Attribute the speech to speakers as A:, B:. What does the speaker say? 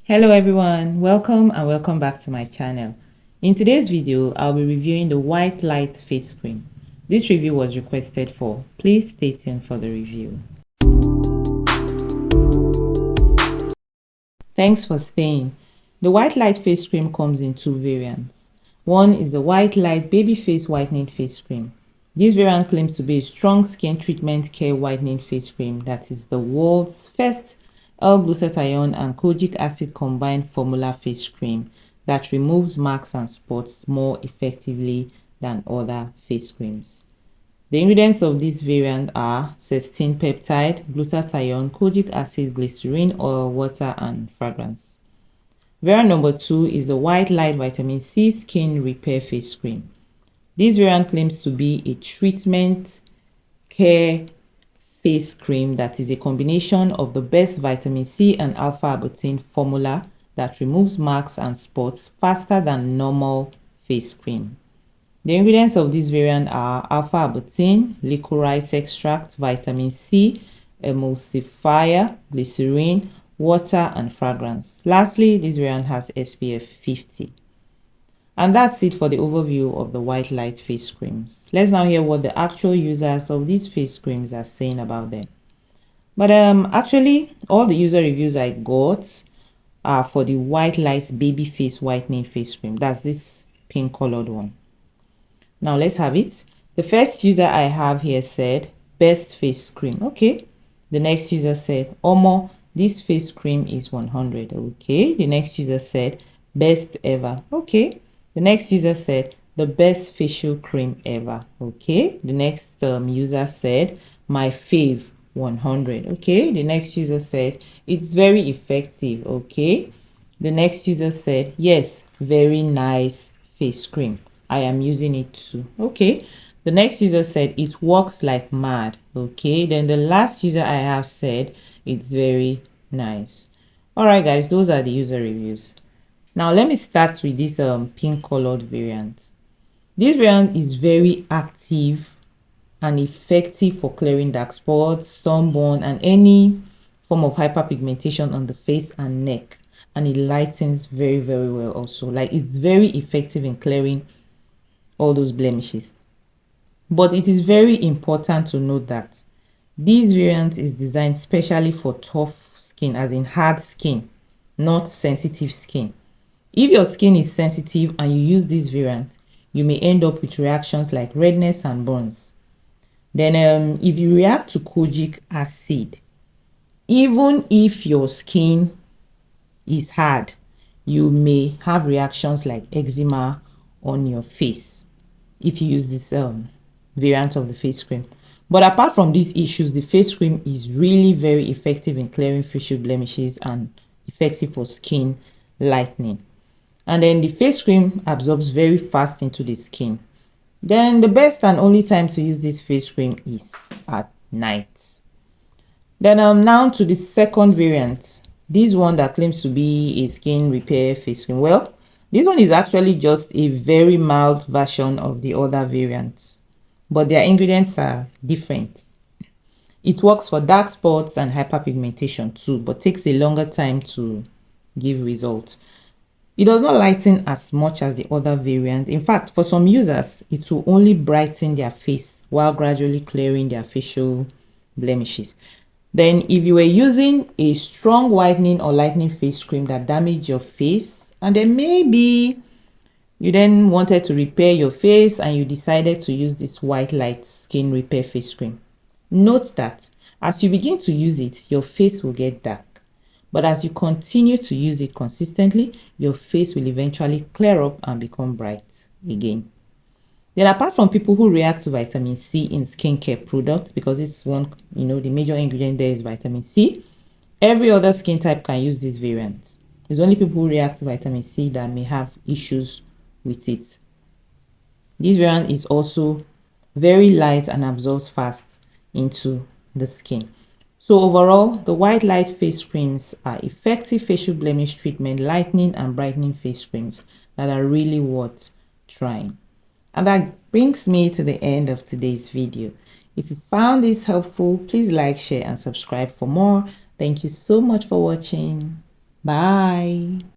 A: Hello everyone, welcome and welcome back to my channel. In today's video, I'll be reviewing the white light face cream. This review was requested for. Please stay tuned for the review. Thanks for staying. The white light face cream comes in two variants. One is the white light baby face whitening face cream. This variant claims to be a strong skin treatment care whitening face cream that is the world's first L-glutathione and kojic acid combined formula face cream that removes marks and spots more effectively than other face creams. The ingredients of this variant are cysteine peptide, glutathione, kojic acid, glycerin oil, water, and fragrance. Variant number 2 is the white light vitamin C skin repair face cream. This variant claims to be a treatment care face cream that is a combination of the best vitamin C and alpha-arbutin formula that removes marks and spots faster than normal face cream. The ingredients of this variant are alpha-arbutin, licorice extract, vitamin C, emulsifier, glycerin, water, and fragrance. Lastly, this variant has SPF 50. And that's it for the overview of the white light face creams. Let's now hear what the actual users of these face creams are saying about them. But actually, all the user reviews I got are for the white light baby face whitening face cream. That's this pink colored one. Now let's have it. The first user I have here said best face cream. Okay. The next user said Omo, this face cream is 100. Okay. The next user said best ever. Okay. The next user said the best facial cream ever. Okay. The next user said my fave 100. Okay. The next user said it's very effective. Okay. The next user said yes, very nice face cream. I am using it too. Okay. The next user said it works like mad. Okay. Then the last user I have said it's very nice. All right, guys, those are the user reviews. Now let me start with this pink colored variant. This variant is very active and effective for clearing dark spots, sunburn, and any form of hyperpigmentation on the face and neck. And it lightens very well also. Like, it's very effective in clearing all those blemishes. But it is very important to note that this variant is designed specially for tough skin, as in hard skin, not sensitive skin. If your skin is sensitive and you use this variant, you may end up with reactions like redness and burns. Then if you react to kojic acid, even if your skin is hard, you may have reactions like eczema on your face if you use this variant of the face cream. But apart from these issues, the face cream is really very effective in clearing facial blemishes and effective for skin lightening. And then the face cream absorbs very fast into the skin. Then the best and only time to use this face cream is at night. Then now to the second variant. This one that claims to be a skin repair face cream. Well, this one is actually just a very mild version of the other variants, but their ingredients are different. It works for dark spots and hyperpigmentation too, but takes a longer time to give results. It does not lighten as much as the other variant. In fact, for some users, it will only brighten their face while gradually clearing their facial blemishes. Then if you were using a strong whitening or lightening face cream that damaged your face, and then maybe you then wanted to repair your face and you decided to use this white light skin repair face cream, note that as you begin to use it, your face will get dark. But as you continue to use it consistently, your face will eventually clear up and become bright again. Then apart from people who react to vitamin C in skincare products, because it's one, the major ingredient there is vitamin C, every other skin type can use this variant. It's only people who react to vitamin C that may have issues with it. This variant is also very light and absorbs fast into the skin. So overall, the white light face creams are effective facial blemish treatment, lightening and brightening face creams that are really worth trying. And that brings me to the end of today's video. If you found this helpful, please like, share, and subscribe for more. Thank you so much for watching. Bye.